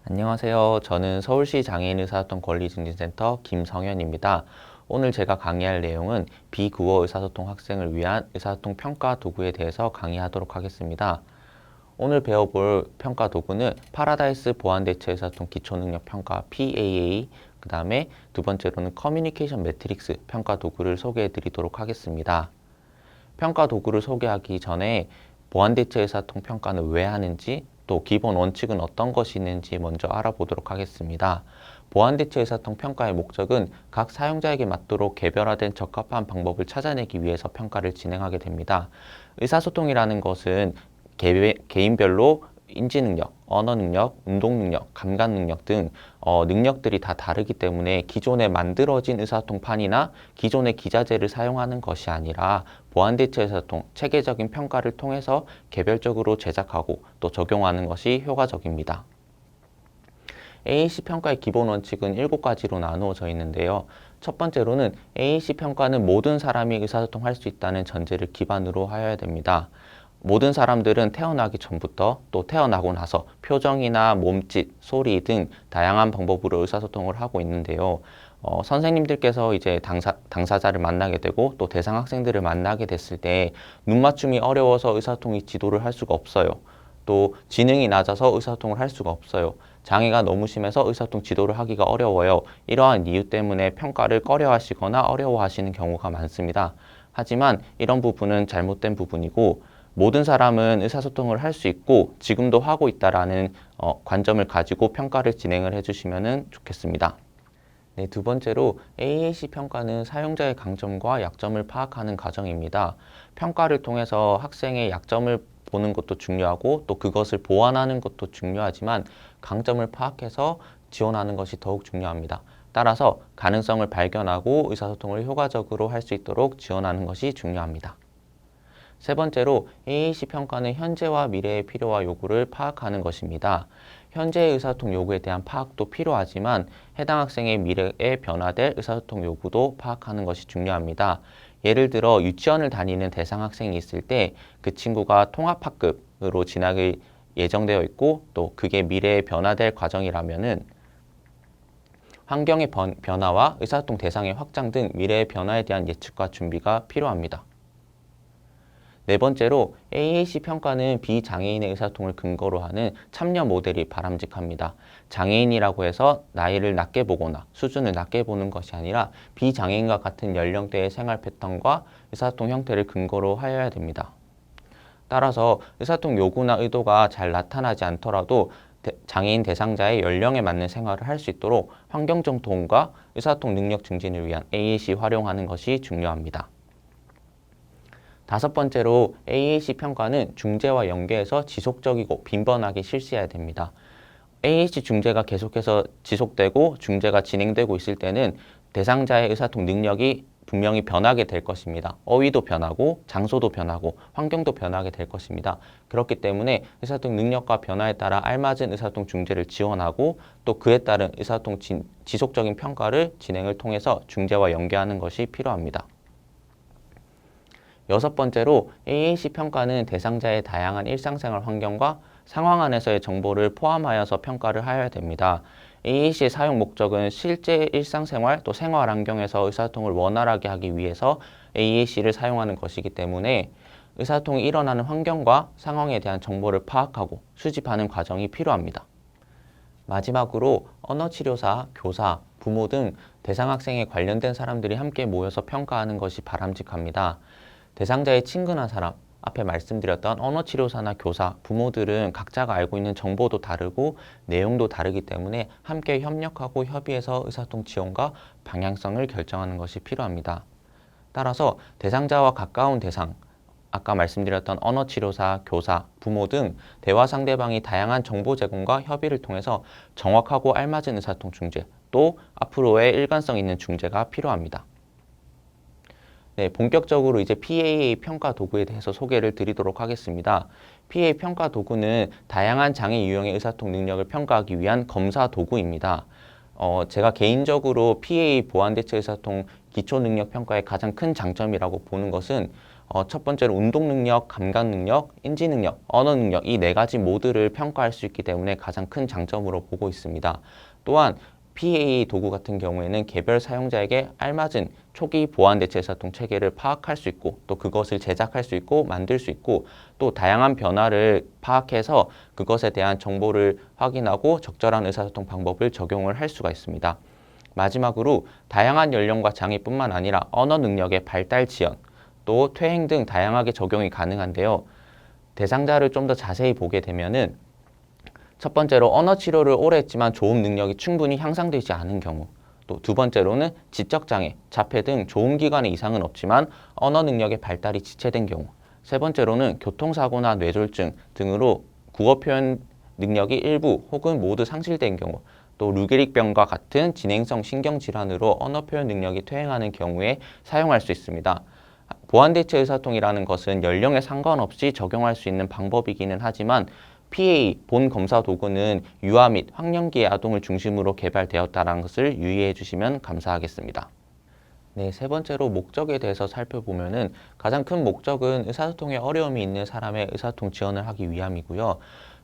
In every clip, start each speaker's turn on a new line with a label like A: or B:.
A: 안녕하세요. 저는 서울시 장애인 의사소통 권리증진센터 김성현입니다. 오늘 제가 강의할 내용은 비구어 의사소통 학생을 위한 의사소통 평가 도구에 대해서 강의하도록 하겠습니다. 오늘 배워볼 평가 도구는 파라다이스 보완대체 의사소통 기초능력 평가 PAA, 그 다음에 두 번째로는 커뮤니케이션 매트릭스 평가 도구를 소개해 드리도록 하겠습니다. 평가 도구를 소개하기 전에 보완대체 의사소통 평가는 왜 하는지, 또 기본 원칙은 어떤 것이 있는지 먼저 알아보도록 하겠습니다. 보완대체 의사소통 평가의 목적은 각 사용자에게 맞도록 개별화된 적합한 방법을 찾아내기 위해서 평가를 진행하게 됩니다. 의사소통이라는 것은 개인별로 인지능력, 언어능력, 운동능력, 감각능력 등 능력들이 다 다르기 때문에 기존에 만들어진 의사소통판이나 기존의 기자재를 사용하는 것이 아니라 보완대체 의사소통, 체계적인 평가를 통해서 개별적으로 제작하고 또 적용하는 것이 효과적입니다. AAC 평가의 기본 원칙은 7가지로 나누어져 있는데요. 첫 번째로는 AAC 평가는 모든 사람이 의사소통할 수 있다는 전제를 기반으로 하여야 됩니다. 모든 사람들은 태어나기 전부터 또 태어나고 나서 표정이나 몸짓, 소리 등 다양한 방법으로 의사소통을 하고 있는데요. 선생님들께서 이제 당사자를 만나게 되고 또 대상 학생들을 만나게 됐을 때 눈맞춤이 어려워서 의사소통이 지도를 할 수가 없어요. 또 지능이 낮아서 의사소통을 할 수가 없어요. 장애가 너무 심해서 의사소통 지도를 하기가 어려워요. 이러한 이유 때문에 평가를 꺼려하시거나 어려워하시는 경우가 많습니다. 하지만 이런 부분은 잘못된 부분이고 모든 사람은 의사소통을 할 수 있고 지금도 하고 있다라는 관점을 가지고 평가를 진행을 해주시면 좋겠습니다. 네, 두 번째로 AAC 평가는 사용자의 강점과 약점을 파악하는 과정입니다. 평가를 통해서 학생의 약점을 보는 것도 중요하고 또 그것을 보완하는 것도 중요하지만 강점을 파악해서 지원하는 것이 더욱 중요합니다. 따라서 가능성을 발견하고 의사소통을 효과적으로 할 수 있도록 지원하는 것이 중요합니다. 세 번째로 AAC 평가는 현재와 미래의 필요와 요구를 파악하는 것입니다. 현재의 의사소통 요구에 대한 파악도 필요하지만 해당 학생의 미래에 변화될 의사소통 요구도 파악하는 것이 중요합니다. 예를 들어 유치원을 다니는 대상 학생이 있을 때 그 친구가 통합학급으로 진학이 예정되어 있고 또 그게 미래에 변화될 과정이라면은 환경의 변화와 의사소통 대상의 확장 등 미래의 변화에 대한 예측과 준비가 필요합니다. 네 번째로 AAC 평가는 비장애인의 의사소통을 근거로 하는 참여 모델이 바람직합니다. 장애인이라고 해서 나이를 낮게 보거나 수준을 낮게 보는 것이 아니라 비장애인과 같은 연령대의 생활 패턴과 의사소통 형태를 근거로 하여야 됩니다. 따라서 의사소통 요구나 의도가 잘 나타나지 않더라도 장애인 대상자의 연령에 맞는 생활을 할 수 있도록 환경적 도움과 의사소통 능력 증진을 위한 AAC 활용하는 것이 중요합니다. 다섯 번째로 AAC 평가는 중재와 연계해서 지속적이고 빈번하게 실시해야 됩니다. AAC 중재가 계속해서 지속되고 중재가 진행되고 있을 때는 대상자의 의사소통 능력이 분명히 변하게 될 것입니다. 어휘도 변하고 장소도 변하고 환경도 변하게 될 것입니다. 그렇기 때문에 의사소통 능력과 변화에 따라 알맞은 의사소통 중재를 지원하고 또 그에 따른 의사소통 지속적인 평가를 진행을 통해서 중재와 연계하는 것이 필요합니다. 여섯 번째로 AAC 평가는 대상자의 다양한 일상생활 환경과 상황 안에서의 정보를 포함하여서 평가를 하여야 됩니다. AAC의 사용 목적은 실제 일상생활 또 생활 환경에서 의사소통을 원활하게 하기 위해서 AAC를 사용하는 것이기 때문에 의사소통이 일어나는 환경과 상황에 대한 정보를 파악하고 수집하는 과정이 필요합니다. 마지막으로 언어치료사, 교사, 부모 등 대상 학생에 관련된 사람들이 함께 모여서 평가하는 것이 바람직합니다. 대상자의 친근한 사람, 앞에 말씀드렸던 언어치료사나 교사, 부모들은 각자가 알고 있는 정보도 다르고 내용도 다르기 때문에 함께 협력하고 협의해서 의사소통 지원과 방향성을 결정하는 것이 필요합니다. 따라서 대상자와 가까운 대상, 아까 말씀드렸던 언어치료사, 교사, 부모 등 대화 상대방이 다양한 정보 제공과 협의를 통해서 정확하고 알맞은 의사소통 중재, 또 앞으로의 일관성 있는 중재가 필요합니다. 네, 본격적으로 이제 PAA 평가 도구에 대해서 소개를 드리도록 하겠습니다. PAA 평가 도구는 다양한 장애 유형의 의사소통 능력을 평가하기 위한 검사 도구입니다. 제가 개인적으로 PAA 보완대체 의사소통 기초 능력 평가의 가장 큰 장점이라고 보는 것은 첫 번째로 운동 능력, 감각 능력, 인지 능력, 언어 능력 이 네 가지 모두를 평가할 수 있기 때문에 가장 큰 장점으로 보고 있습니다. 또한 PAA 도구 같은 경우에는 개별 사용자에게 알맞은 초기 보안 대체 의사소통 체계를 파악할 수 있고 또 그것을 제작할 수 있고 만들 수 있고 또 다양한 변화를 파악해서 그것에 대한 정보를 확인하고 적절한 의사소통 방법을 적용을 할 수가 있습니다. 마지막으로 다양한 연령과 장애뿐만 아니라 언어 능력의 발달 지연, 또 퇴행 등 다양하게 적용이 가능한데요. 대상자를 좀 더 자세히 보게 되면은 첫 번째로 언어 치료를 오래 했지만 조음 능력이 충분히 향상되지 않은 경우, 또 두 번째로는 지적장애, 자폐 등 조음 기관의 이상은 없지만 언어 능력의 발달이 지체된 경우, 세 번째로는 교통사고나 뇌졸중 등으로 국어 표현 능력이 일부 혹은 모두 상실된 경우, 또 루게릭병과 같은 진행성 신경질환으로 언어 표현 능력이 퇴행하는 경우에 사용할 수 있습니다. 보완대체 의사소통이라는 것은 연령에 상관없이 적용할 수 있는 방법이기는 하지만 PA 본 검사 도구는 유아 및 학령기의 아동을 중심으로 개발되었다는 것을 유의해 주시면 감사하겠습니다. 네, 세 번째로 목적에 대해서 살펴보면은 가장 큰 목적은 의사소통에 어려움이 있는 사람의 의사소통 지원을 하기 위함이고요.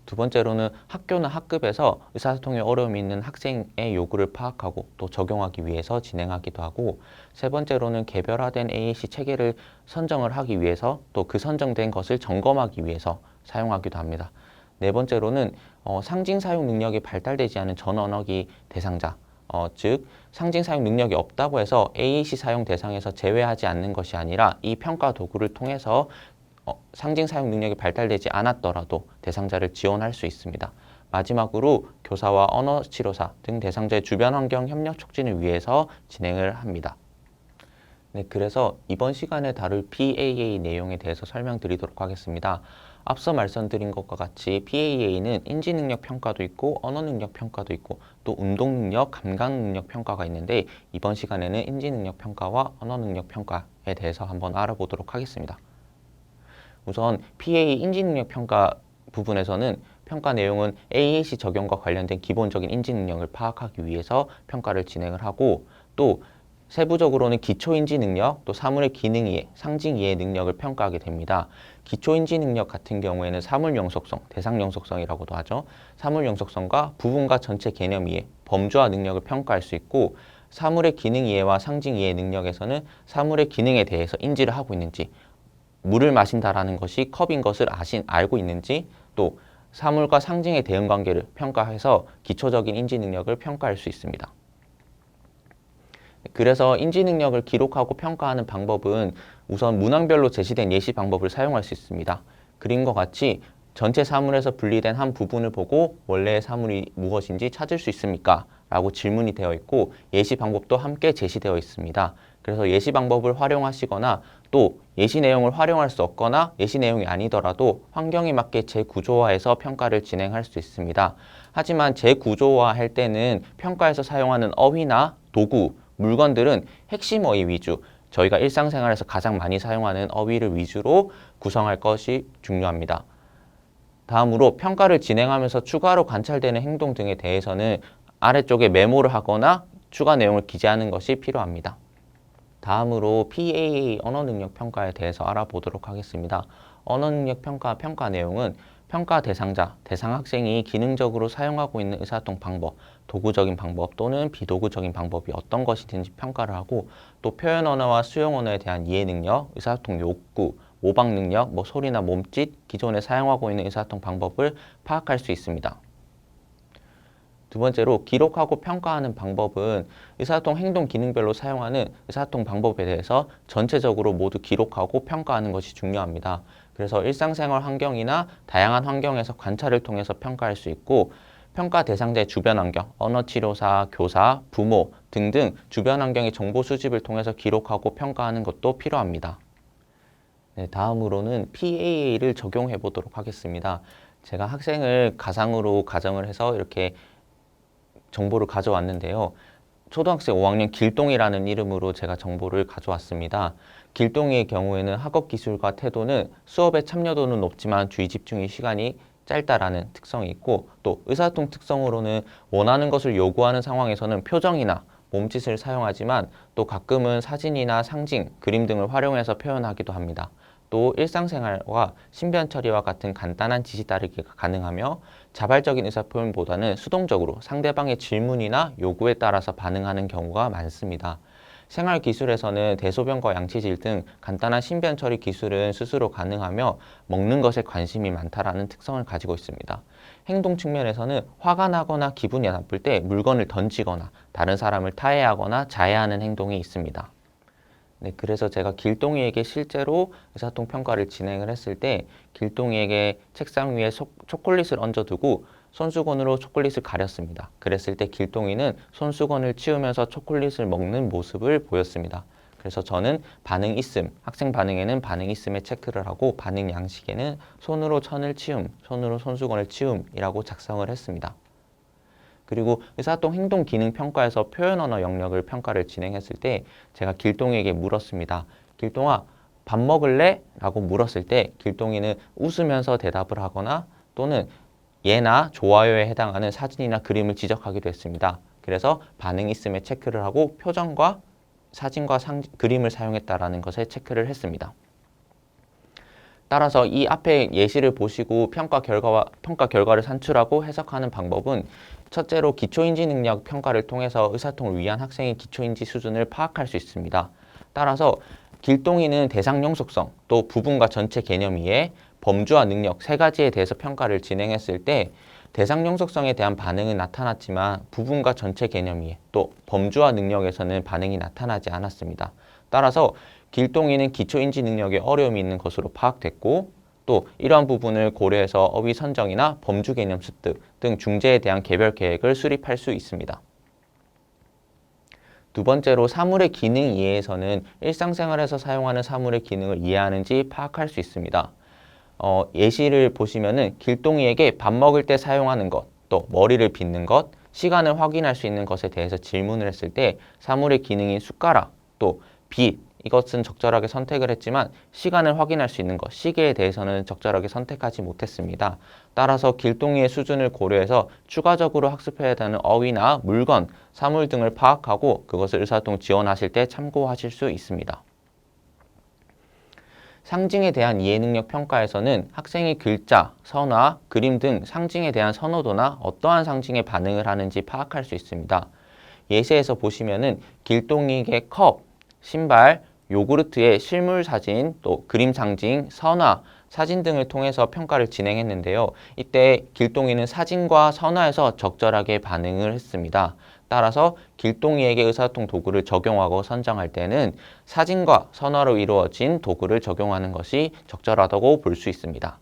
A: 두 번째로는 학교나 학급에서 의사소통에 어려움이 있는 학생의 요구를 파악하고 또 적용하기 위해서 진행하기도 하고, 세 번째로는 개별화된 AAC 체계를 선정을 하기 위해서 또 그 선정된 것을 점검하기 위해서 사용하기도 합니다. 네 번째로는 상징 사용 능력이 발달되지 않은 전언어기 대상자, 즉 상징 사용 능력이 없다고 해서 AAC 사용 대상에서 제외하지 않는 것이 아니라 이 평가 도구를 통해서 상징 사용 능력이 발달되지 않았더라도 대상자를 지원할 수 있습니다. 마지막으로 교사와 언어치료사 등 대상자의 주변 환경 협력 촉진을 위해서 진행을 합니다. 네, 그래서 이번 시간에 다룰 PAA 내용에 대해서 설명드리도록 하겠습니다. 앞서 말씀드린 것과 같이 PAA는 인지능력 평가도 있고 언어능력 평가도 있고 또 운동능력, 감각능력 평가가 있는데 이번 시간에는 인지능력 평가와 언어능력 평가에 대해서 한번 알아보도록 하겠습니다. 우선 PA 인지능력 평가 부분에서는 평가 내용은 AAC 적용과 관련된 기본적인 인지능력을 파악하기 위해서 평가를 진행을 하고, 또 세부적으로는 기초인지능력, 또 사물의 기능이해, 상징이해 능력을 평가하게 됩니다. 기초인지능력 같은 경우에는 사물영속성, 대상영속성이라고도 하죠. 사물영속성과 부분과 전체 개념이해, 범주화 능력을 평가할 수 있고, 사물의 기능이해와 상징이해 능력에서는 사물의 기능에 대해서 인지를 하고 있는지, 물을 마신다라는 것이 컵인 것을 알고 있는지, 또 사물과 상징의 대응관계를 평가해서 기초적인 인지능력을 평가할 수 있습니다. 그래서 인지능력을 기록하고 평가하는 방법은 우선 문항별로 제시된 예시 방법을 사용할 수 있습니다. 그림과 같이 전체 사물에서 분리된 한 부분을 보고 원래의 사물이 무엇인지 찾을 수 있습니까? 라고 질문이 되어 있고 예시 방법도 함께 제시되어 있습니다. 그래서 예시 방법을 활용하시거나 또 예시 내용을 활용할 수 없거나 예시 내용이 아니더라도 환경에 맞게 재구조화해서 평가를 진행할 수 있습니다. 하지만 재구조화할 때는 평가에서 사용하는 어휘나 도구, 물건들은 핵심 어휘 위주, 저희가 일상생활에서 가장 많이 사용하는 어휘를 위주로 구성할 것이 중요합니다. 다음으로 평가를 진행하면서 추가로 관찰되는 행동 등에 대해서는 아래쪽에 메모를 하거나 추가 내용을 기재하는 것이 필요합니다. 다음으로 PAA 언어능력 평가에 대해서 알아보도록 하겠습니다. 언어능력 평가 내용은 평가 대상자, 대상 학생이 기능적으로 사용하고 있는 의사소통 방법, 도구적인 방법 또는 비도구적인 방법이 어떤 것이든지 평가를 하고, 또 표현 언어와 수용 언어에 대한 이해 능력, 의사소통 욕구, 모방 능력, 소리나 몸짓, 기존에 사용하고 있는 의사소통 방법을 파악할 수 있습니다. 두 번째로 기록하고 평가하는 방법은 의사소통 행동 기능별로 사용하는 의사소통 방법에 대해서 전체적으로 모두 기록하고 평가하는 것이 중요합니다. 그래서 일상생활 환경이나 다양한 환경에서 관찰을 통해서 평가할 수 있고, 평가 대상자의 주변 환경, 언어치료사, 교사, 부모 등등 주변 환경의 정보 수집을 통해서 기록하고 평가하는 것도 필요합니다. 네, 다음으로는 PAA를 적용해 보도록 하겠습니다. 제가 학생을 가상으로 가정을 해서 이렇게 정보를 가져왔는데요. 초등학생 5학년 길동이라는 이름으로 제가 정보를 가져왔습니다. 길동이의 경우에는 학업 기술과 태도는 수업에 참여도는 높지만 주의 집중의 시간이 짧다라는 특성이 있고, 또 의사소통 특성으로는 원하는 것을 요구하는 상황에서는 표정이나 몸짓을 사용하지만 또 가끔은 사진이나 상징, 그림 등을 활용해서 표현하기도 합니다. 또 일상생활과 신변 처리와 같은 간단한 지시 따르기가 가능하며 자발적인 의사표현보다는 수동적으로 상대방의 질문이나 요구에 따라서 반응하는 경우가 많습니다. 생활기술에서는 대소변과 양치질 등 간단한 신변 처리 기술은 스스로 가능하며 먹는 것에 관심이 많다라는 특성을 가지고 있습니다. 행동 측면에서는 화가 나거나 기분이 나쁠 때 물건을 던지거나 다른 사람을 타해하거나 자해하는 행동이 있습니다. 네, 그래서 제가 길동이에게 실제로 의사소통 평가를 진행을 했을 때 길동이에게 책상 위에 초콜릿을 얹어두고 손수건으로 초콜릿을 가렸습니다. 그랬을 때 길동이는 손수건을 치우면서 초콜릿을 먹는 모습을 보였습니다. 그래서 저는 반응 있음, 학생 반응에는 반응 있음에 체크를 하고 반응 양식에는 손으로 천을 치움, 손으로 손수건을 치움이라고 작성을 했습니다. 그리고 의사소통 행동 기능 평가에서 표현 언어 영역을 평가를 진행했을 때 제가 길동이에게 물었습니다. 길동아, 밥 먹을래? 라고 물었을 때 길동이는 웃으면서 대답을 하거나 또는 예나 좋아요에 해당하는 사진이나 그림을 지적하기도 했습니다. 그래서 반응 있음에 체크를 하고 표정과 사진과 그림을 사용했다라는 것에 체크를 했습니다. 따라서 이 앞에 예시를 보시고 평가 결과를 산출하고 해석하는 방법은 첫째로 기초인지 능력 평가를 통해서 의사소통을 위한 학생의 기초인지 수준을 파악할 수 있습니다. 따라서 길동이는 대상 영속성, 또 부분과 전체 개념 이해, 범주와 능력 세 가지에 대해서 평가를 진행했을 때 대상 영속성에 대한 반응은 나타났지만 부분과 전체 개념 이해, 또 범주와 능력에서는 반응이 나타나지 않았습니다. 따라서 길동이는 기초인지 능력에 어려움이 있는 것으로 파악됐고 또 이러한 부분을 고려해서 어휘 선정이나 범주 개념 습득 등 중재에 대한 개별 계획을 수립할 수 있습니다. 두 번째로 사물의 기능 이해에서는 일상생활에서 사용하는 사물의 기능을 이해하는지 파악할 수 있습니다. 예시를 보시면은 길동이에게 밥 먹을 때 사용하는 것, 또 머리를 빗는 것, 시간을 확인할 수 있는 것에 대해서 질문을 했을 때 사물의 기능인 숟가락, 또 빗, 이것은 적절하게 선택을 했지만 시간을 확인할 수 있는 것, 시계에 대해서는 적절하게 선택하지 못했습니다. 따라서 길동이의 수준을 고려해서 추가적으로 학습해야 되는 어휘나 물건, 사물 등을 파악하고 그것을 의사소통 지원하실 때 참고하실 수 있습니다. 상징에 대한 이해 능력 평가에서는 학생이 글자, 선화, 그림 등 상징에 대한 선호도나 어떠한 상징에 반응을 하는지 파악할 수 있습니다. 예시에서 보시면은 길동이에게 컵, 신발, 요구르트의 실물 사진, 또 그림 상징, 선화, 사진 등을 통해서 평가를 진행했는데요. 이때 길동이는 사진과 선화에서 적절하게 반응을 했습니다. 따라서 길동이에게 의사소통 도구를 적용하고 선정할 때는 사진과 선화로 이루어진 도구를 적용하는 것이 적절하다고 볼 수 있습니다.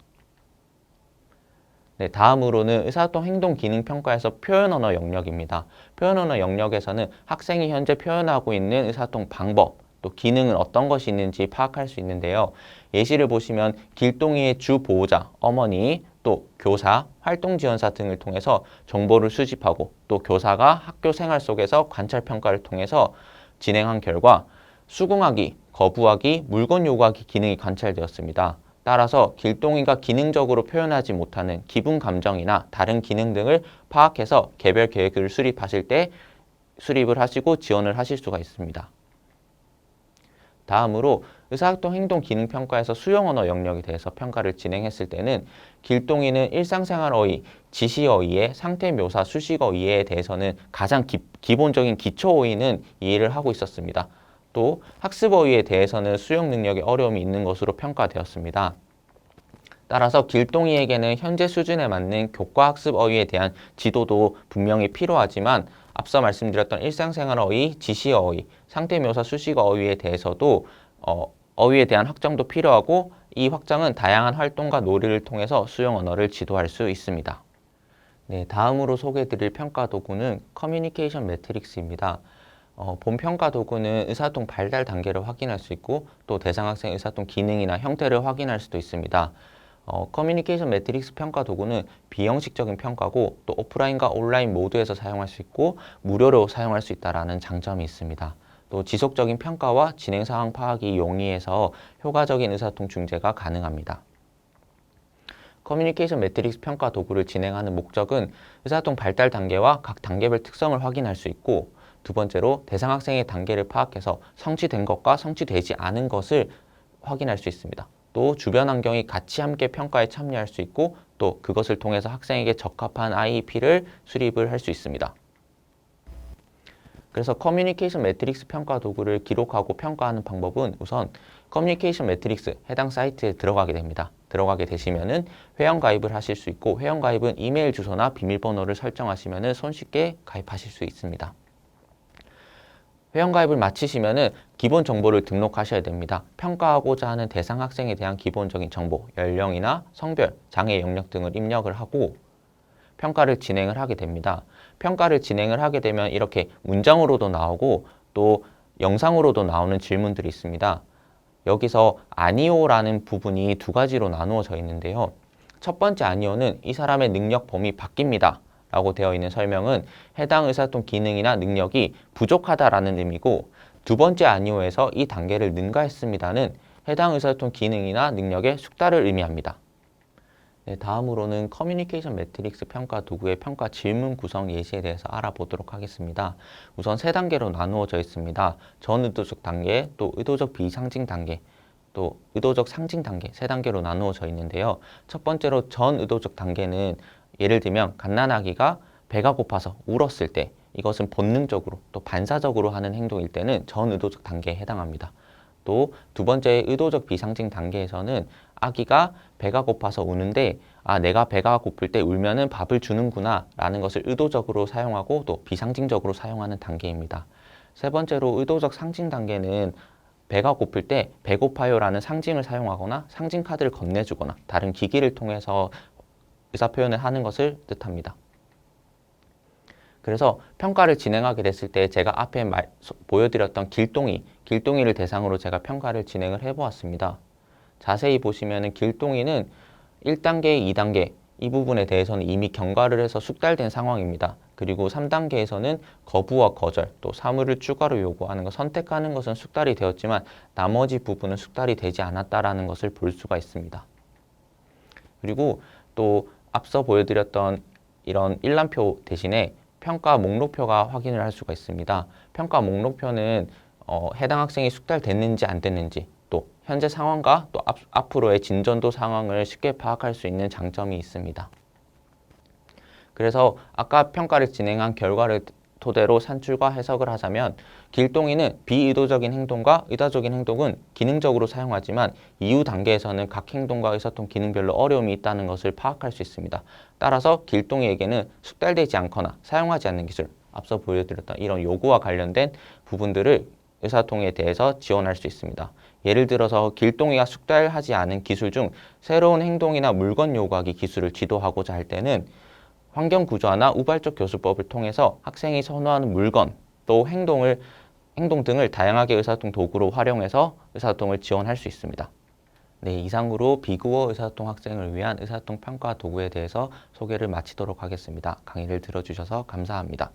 A: 네, 다음으로는 의사소통 행동 기능 평가에서 표현 언어 영역입니다. 표현 언어 영역에서는 학생이 현재 표현하고 있는 의사소통 방법, 또 기능은 어떤 것이 있는지 파악할 수 있는데요. 예시를 보시면 길동이의 주 보호자, 어머니, 또 교사, 활동지원사 등을 통해서 정보를 수집하고 또 교사가 학교 생활 속에서 관찰 평가를 통해서 진행한 결과 수긍하기, 거부하기, 물건 요구하기 기능이 관찰되었습니다. 따라서 길동이가 기능적으로 표현하지 못하는 기분 감정이나 다른 기능 등을 파악해서 개별 계획을 수립하실 때 수립을 하시고 지원을 하실 수가 있습니다. 다음으로 의사소통 행동 기능 평가에서 수용 언어 영역에 대해서 평가를 진행했을 때는 길동이는 일상생활 어휘, 지시 어휘의 상태 묘사, 수식 어휘에 대해서는 가장 기본적인 기초 어휘는 이해를 하고 있었습니다. 또 학습 어휘에 대해서는 수용 능력에 어려움이 있는 것으로 평가되었습니다. 따라서 길동이에게는 현재 수준에 맞는 교과 학습 어휘에 대한 지도도 분명히 필요하지만 앞서 말씀드렸던 일상생활 어휘, 지시 어휘, 상태 묘사 수식 어휘에 대해서도 어휘에 대한 확정도 필요하고 이 확장은 다양한 활동과 놀이를 통해서 수용 언어를 지도할 수 있습니다. 네, 다음으로 소개해드릴 평가 도구는 커뮤니케이션 매트릭스입니다. 본 평가 도구는 의사소통 발달 단계를 확인할 수 있고 또 대상 학생 의사소통 기능이나 형태를 확인할 수도 있습니다. 커뮤니케이션 매트릭스 평가 도구는 비형식적인 평가고 또 오프라인과 온라인 모두에서 사용할 수 있고 무료로 사용할 수 있다는 장점이 있습니다. 또 지속적인 평가와 진행 상황 파악이 용이해서 효과적인 의사소통 중재가 가능합니다. 커뮤니케이션 매트릭스 평가 도구를 진행하는 목적은 의사소통 발달 단계와 각 단계별 특성을 확인할 수 있고 두 번째로 대상 학생의 단계를 파악해서 성취된 것과 성취되지 않은 것을 확인할 수 있습니다. 또 주변 환경이 같이 함께 평가에 참여할 수 있고 또 그것을 통해서 학생에게 적합한 IEP를 수립을 할 수 있습니다. 그래서 커뮤니케이션 매트릭스 평가 도구를 기록하고 평가하는 방법은 우선 커뮤니케이션 매트릭스 해당 사이트에 들어가게 됩니다. 들어가게 되시면은 회원 가입을 하실 수 있고 회원 가입은 이메일 주소나 비밀번호를 설정하시면은 손쉽게 가입하실 수 있습니다. 회원 가입을 마치시면은 기본 정보를 등록하셔야 됩니다. 평가하고자 하는 대상 학생에 대한 기본적인 정보, 연령이나 성별, 장애 영역 등을 입력을 하고 평가를 진행을 하게 됩니다. 평가를 진행을 하게 되면 이렇게 문장으로도 나오고 또 영상으로도 나오는 질문들이 있습니다. 여기서 아니오라는 부분이 두 가지로 나누어져 있는데요. 첫 번째 아니오는 이 사람의 능력 범위 바뀝니다 라고 되어 있는 설명은 해당 의사소통 기능이나 능력이 부족하다라는 의미고, 두 번째 아니오에서 이 단계를 능가했습니다는 해당 의사소통 기능이나 능력의 숙달을 의미합니다. 네, 다음으로는 커뮤니케이션 매트릭스 평가 도구의 평가 질문 구성 예시에 대해서 알아보도록 하겠습니다. 우선 세 단계로 나누어져 있습니다. 전의도적 단계, 또 의도적 비상징 단계, 또 의도적 상징 단계 세 단계로 나누어져 있는데요. 첫 번째로 전의도적 단계는 예를 들면 갓난아기가 배가 고파서 울었을 때 이것은 본능적으로 또 반사적으로 하는 행동일 때는 전의도적 단계에 해당합니다. 또 두 번째 의도적 비상징 단계에서는 아기가 배가 고파서 우는데 내가 배가 고플 때 울면은 밥을 주는구나 라는 것을 의도적으로 사용하고 또 비상징적으로 사용하는 단계입니다. 세 번째로 의도적 상징 단계는 배가 고플 때 배고파요 라는 상징을 사용하거나 상징 카드를 건네주거나 다른 기기를 통해서 의사표현을 하는 것을 뜻합니다. 그래서 평가를 진행하게 됐을 때 제가 앞에 보여드렸던 길동이를 대상으로 제가 평가를 진행을 해보았습니다. 자세히 보시면 길동이는 1단계, 2단계 이 부분에 대해서는 이미 경과를 해서 숙달된 상황입니다. 그리고 3단계에서는 거부와 거절, 또 사물을 추가로 요구하는 것, 선택하는 것은 숙달이 되었지만 나머지 부분은 숙달이 되지 않았다라는 것을 볼 수가 있습니다. 그리고 또 앞서 보여드렸던 이런 일람표 대신에 평가 목록표가 확인을 할 수가 있습니다. 평가 목록표는 해당 학생이 숙달됐는지 안 됐는지 또 현재 상황과 또 앞으로의 진전도 상황을 쉽게 파악할 수 있는 장점이 있습니다. 그래서 아까 평가를 진행한 결과를 토대로 산출과 해석을 하자면 길동이는 비의도적인 행동과 의도적인 행동은 기능적으로 사용하지만 이후 단계에서는 각 행동과 의사소통 기능별로 어려움이 있다는 것을 파악할 수 있습니다. 따라서 길동이에게는 숙달되지 않거나 사용하지 않는 기술, 앞서 보여드렸던 이런 요구와 관련된 부분들을 의사소통에 대해서 지원할 수 있습니다. 예를 들어서 길동이가 숙달하지 않은 기술 중 새로운 행동이나 물건 요구하기 기술을 지도하고자 할 때는 환경 구조화나 우발적 교수법을 통해서 학생이 선호하는 물건 또 행동 등을 다양하게 의사소통 도구로 활용해서 의사소통을 지원할 수 있습니다. 네, 이상으로 비국어 의사소통 학생을 위한 의사소통 평가 도구에 대해서 소개를 마치도록 하겠습니다. 강의를 들어주셔서 감사합니다.